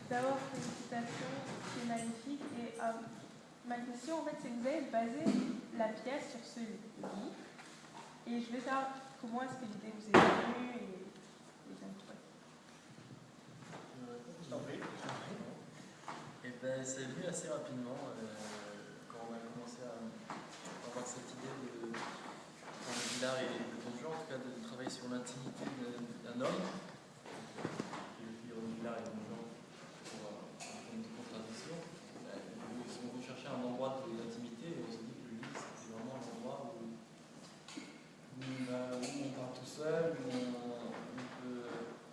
D'abord, félicitations, c'est magnifique. Et ma question, en fait, c'est que vous avez basé la pièce sur ce livre. Et je veux savoir comment est-ce que l'idée vous est venue et donc, ouais. Je t'en prie. Et ben, c'est venu assez rapidement quand on a commencé à avoir cette idée de Villard et de Don Juan, en tout cas de travailler sur l'intimité d'un homme. Et le figure de Villard et de Don Juan pour une contradiction. On recherchait un endroit d'intimité et on s'est dit que le lit c'était vraiment un endroit où on part tout seul, où on peut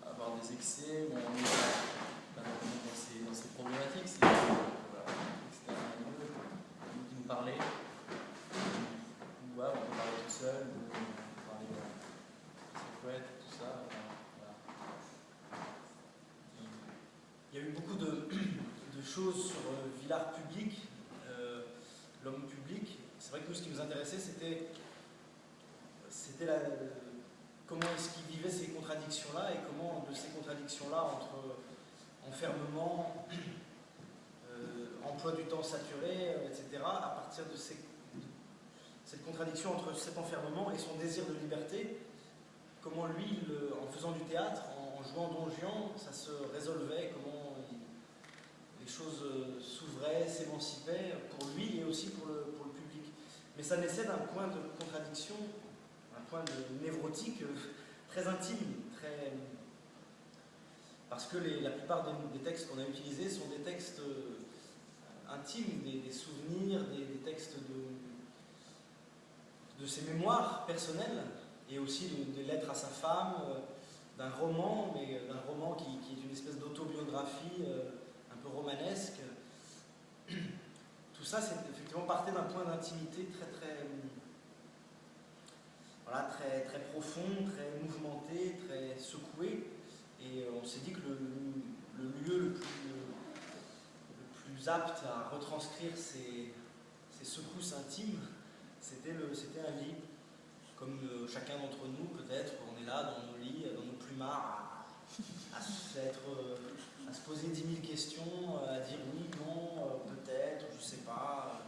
avoir des excès, où on est dans ces problématiques. C'était un lieu qui nous parlait, où on peut parler tout seul, où on peut parler de ses poètes, tout ça. Voilà. Il y a eu beaucoup de choses sur Villard public, l'homme public. C'est vrai que nous, ce qui nous intéressait, c'était comment est-ce qu'il vivait ces contradictions-là et comment de ces contradictions-là entre enfermement, emploi du temps saturé, etc., à partir de cette contradiction entre cet enfermement et son désir de liberté, comment lui, en faisant du théâtre, en jouant Don Juan, ça se résolvait, comment les choses s'ouvraient, s'émancipaient pour lui et aussi pour le public. Mais ça naissait d'un point de contradiction, un point de névrotique très intime, parce que la plupart des textes qu'on a utilisés sont des textes intimes, des souvenirs, des textes de ses mémoires personnelles, et aussi des lettres à sa femme, d'un roman, mais d'un roman qui est une espèce d'autobiographie un peu romanesque. Tout ça, c'est effectivement partait d'un point d'intimité très profond, très mouvementé, très secoué. Et on s'est dit que le lieu le plus apte à retranscrire ces secousses intimes, c'était un lit. Comme chacun d'entre nous, peut-être, on est là dans nos lits, dans nos plumards, à se poser 10 000 questions, à dire oui, non, peut-être, je sais pas.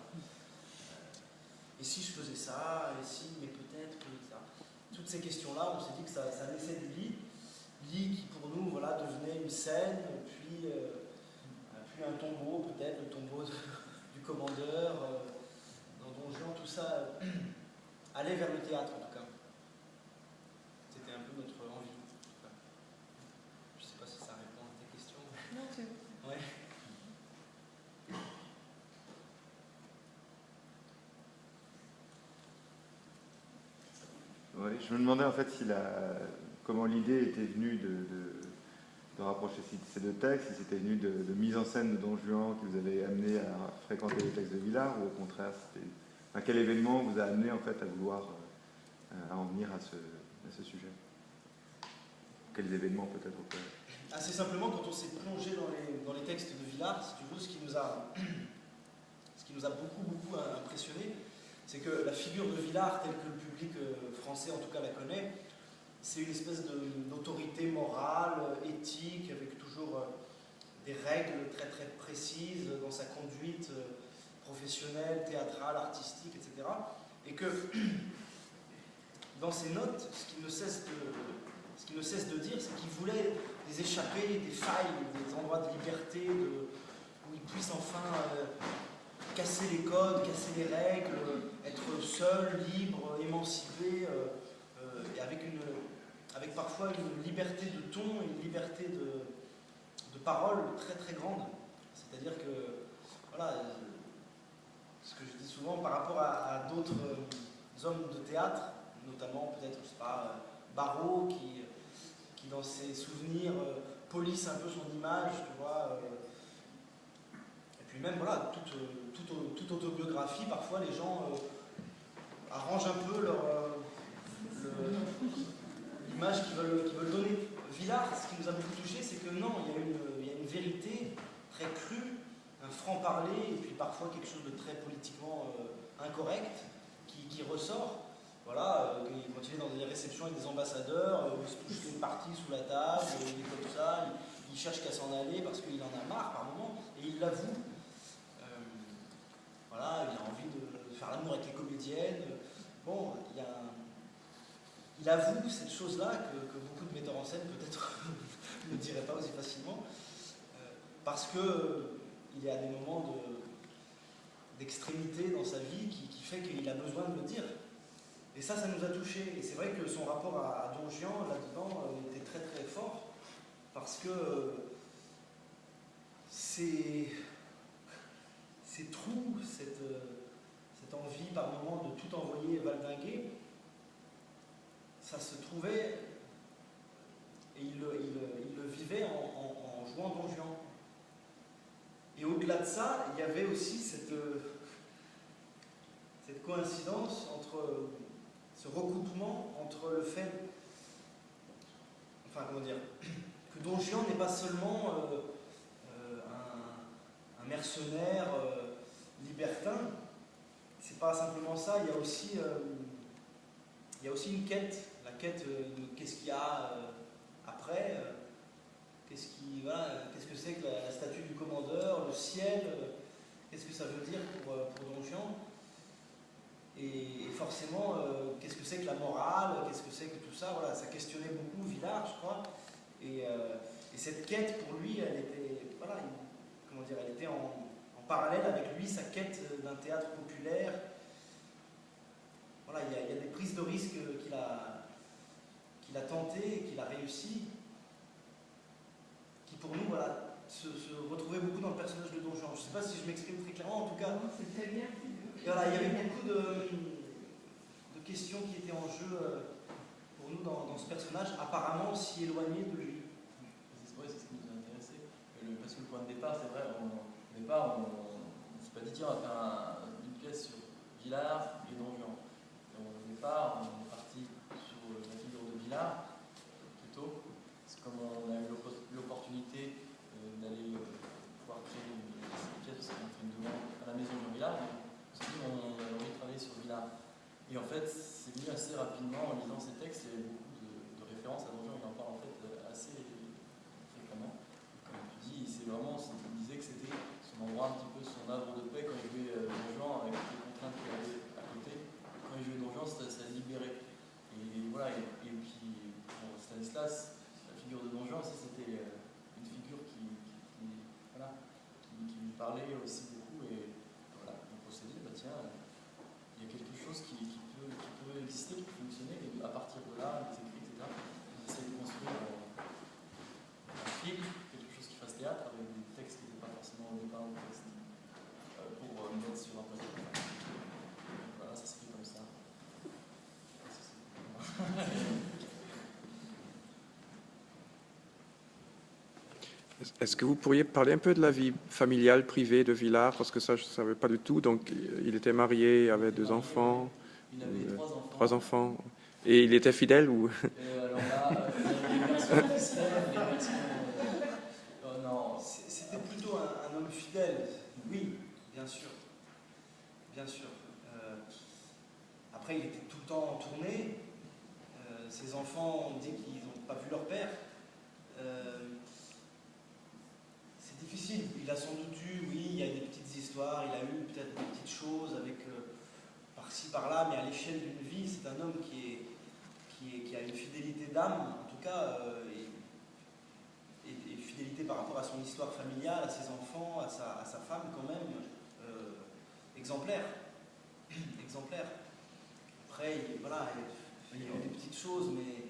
Et si je faisais ça, et si, mais peut-être, ça. Toutes ces questions-là, on s'est dit que ça naissait du lit qui pour nous devenait une scène, puis un tombeau, peut-être, le tombeau du commandeur, dans Don Juan, tout ça allait vers le théâtre en tout cas. C'était un peu notre envie. Je ne sais pas si ça répond à tes questions. Non, c'est bon. Ouais. Ouais, je me demandais en fait comment l'idée était venue de rapprocher ces deux textes, si c'était venu de mise en scène de Don Juan qui vous avait amené à fréquenter les textes de Villard, ou au contraire, quel événement vous a amené en fait à vouloir à en venir à ce sujet? Quels événements peut-être au père? Assez simplement, quand on s'est plongé dans les textes de Villard, si tu veux, ce qui nous a beaucoup impressionné, c'est que la figure de Villard, telle que le public français en tout cas la connaît, c'est une espèce d'autorité morale, éthique, avec toujours des règles très précises dans sa conduite professionnelle, théâtrale, artistique, etc. Et que dans ses notes, ce qu'il ne cesse de dire, c'est qu'il voulait des échappées, des failles, des endroits de liberté, où il puisse enfin casser les codes, casser les règles, être seul, libre, émancipé, et avec parfois une liberté de ton, une liberté de parole très grande. C'est-à-dire que, voilà, ce que je dis souvent par rapport à d'autres hommes de théâtre, notamment peut-être, je sais pas, Barrault, qui dans ses souvenirs polisse un peu son image, tu vois. Et puis même, voilà, toute autobiographie, parfois les gens arrangent un peu l'image qu'ils veulent donner. Villard, ce qui nous a beaucoup touché, c'est que non, il y a une vérité très crue, un franc-parler, et puis parfois quelque chose de très politiquement incorrect qui ressort. Voilà, quand il est dans des réceptions avec des ambassadeurs, il se touche une partie sous la table, il est comme ça, qui cherche qu'à s'en aller parce qu'il en a marre par moment, et il l'avoue. Voilà, il a envie de faire l'amour avec les comédiennes. Bon, il avoue cette chose-là que beaucoup de metteurs en scène peut-être ne diraient pas aussi facilement, parce qu'il y a des moments d'extrémité dans sa vie qui fait qu'il a besoin de le dire. Et ça nous a touchés. Et c'est vrai que son rapport à Don Juan, là-dedans, était très très fort, parce que ces trous, cette envie par moment de tout envoyer valdinguer, ça se trouvait, et il le vivait en jouant Don Juan. Et au-delà de ça, il y avait aussi cette coïncidence entre ce recoupement entre le fait, enfin comment dire, que Don Juan n'est pas seulement un mercenaire libertin, c'est pas simplement ça, il y a aussi une quête, la quête de qu'est-ce qu'il y a après, qu'est-ce que c'est que la statue du commandeur, le ciel, qu'est-ce que ça veut dire pour Don Juan, et forcément, qu'est-ce que c'est que la morale, qu'est-ce que c'est que tout ça, voilà, ça questionnait beaucoup Villard, je crois, et cette quête pour lui, elle était, voilà, elle était en parallèle avec lui, sa quête d'un théâtre populaire. Voilà, il y a des prises de risque qu'il a tentées, qu'il a réussi, qui pour nous, voilà, se retrouvaient beaucoup dans le personnage de Don Juan. Je ne sais pas si je m'exprime très clairement, en tout cas. Non, c'est très bien. Voilà, il y avait beaucoup de questions qui étaient en jeu pour nous dans ce personnage, apparemment si éloigné de lui. C'est ce qui nous a intéressé. Parce que le point de départ, c'est vrai, au départ, on ne s'est pas dit, tiens, on va faire une pièce sur Villard et Don Juan. Au départ, on est parti sur la figure de Villard, plutôt. C'est comme on a eu l'opportunité d'aller pouvoir créer une pièce, parce qu'on fait une demande à la maison de Villard. On s'est dit, on a envie de travailler sur Villard. Et en fait, c'est venu assez rapidement en lisant ces textes. Il y avait beaucoup de références à Don Juan. Il en parle en fait assez fréquemment. Comme tu dis, c'est vraiment, il disait que c'était son endroit, un petit peu son havre de paix quand il jouait Don Juan avec les contraintes qu'il avait à côté. Quand il jouait Don Juan, ça libérait. Et voilà, et puis pour Stanislas, la figure de Don Juan aussi, c'était une figure qui lui parlait aussi beaucoup. Et voilà, donc on s'est dit, bah tiens, il y a quelque chose qui peut exister, qui peut fonctionner, et à partir de là, les écrits, etc., on essaie de construire un film, quelque chose qui fasse théâtre, avec des textes qui n'étaient pas forcément au départ des textes, pour mettre sur un plateau. Voilà, ça se fait comme ça. Est-ce que vous pourriez parler un peu de la vie familiale, privée de Villard? Parce que ça, je ne savais pas du tout. Donc, il était marié, avait 2 enfants. Il avait 3 enfants. 3 enfants. Et il était fidèle ou Alors là, il y avait les versions officielles, les versions... non. C'était plutôt un homme fidèle, oui, bien sûr. Bien sûr. Après, il était tout le temps en tournée. Ses enfants ont dit qu'ils n'ont pas vu leur père. C'est difficile. Il a sans doute eu, oui, il y a des petites histoires, il a eu peut-être des petites choses avec par-ci, par-là, mais à l'échelle d'une vie, c'est un homme qui a une fidélité d'âme, en tout cas, et fidélité par rapport à son histoire familiale, à ses enfants, à sa femme, quand même, exemplaire. Exemplaire. Après, voilà, il y a eu des petites choses, mais...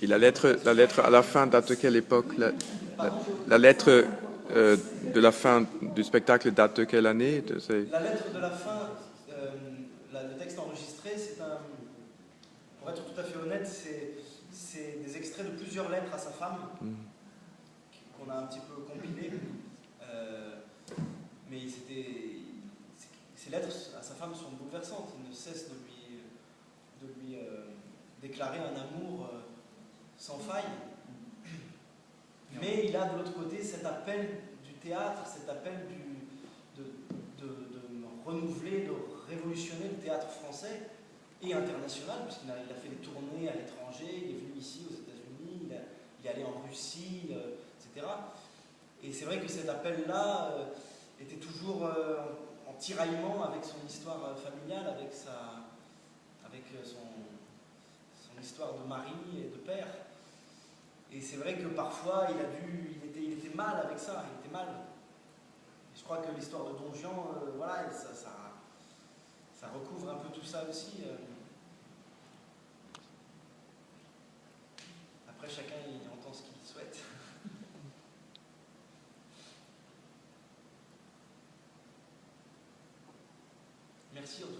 Et la lettre à la fin date de quelle époque? La lettre de la fin du spectacle date de quelle année? La lettre de la fin, le texte enregistré, pour être tout à fait honnête, c'est des extraits de plusieurs lettres à sa femme, qu'on a un petit peu compilées. Mais ces lettres à sa femme sont bouleversantes. Il ne cesse de lui déclarer un amour sans faille. Mais il a de l'autre côté cet appel du théâtre, cet appel de renouveler, de révolutionner le théâtre français et international, puisqu'il a fait des tournées à l'étranger, il est venu ici aux États-Unis, il est allé en Russie, etc. Et c'est vrai que cet appel-là était toujours en tiraillement avec son histoire familiale, avec son histoire de mari et de père. Et c'est vrai que parfois il était mal avec ça, il était mal. Et je crois que l'histoire de Don Juan, voilà, ça recouvre un peu tout ça aussi. Après, chacun il entend ce qu'il souhaite. Merci en tout cas.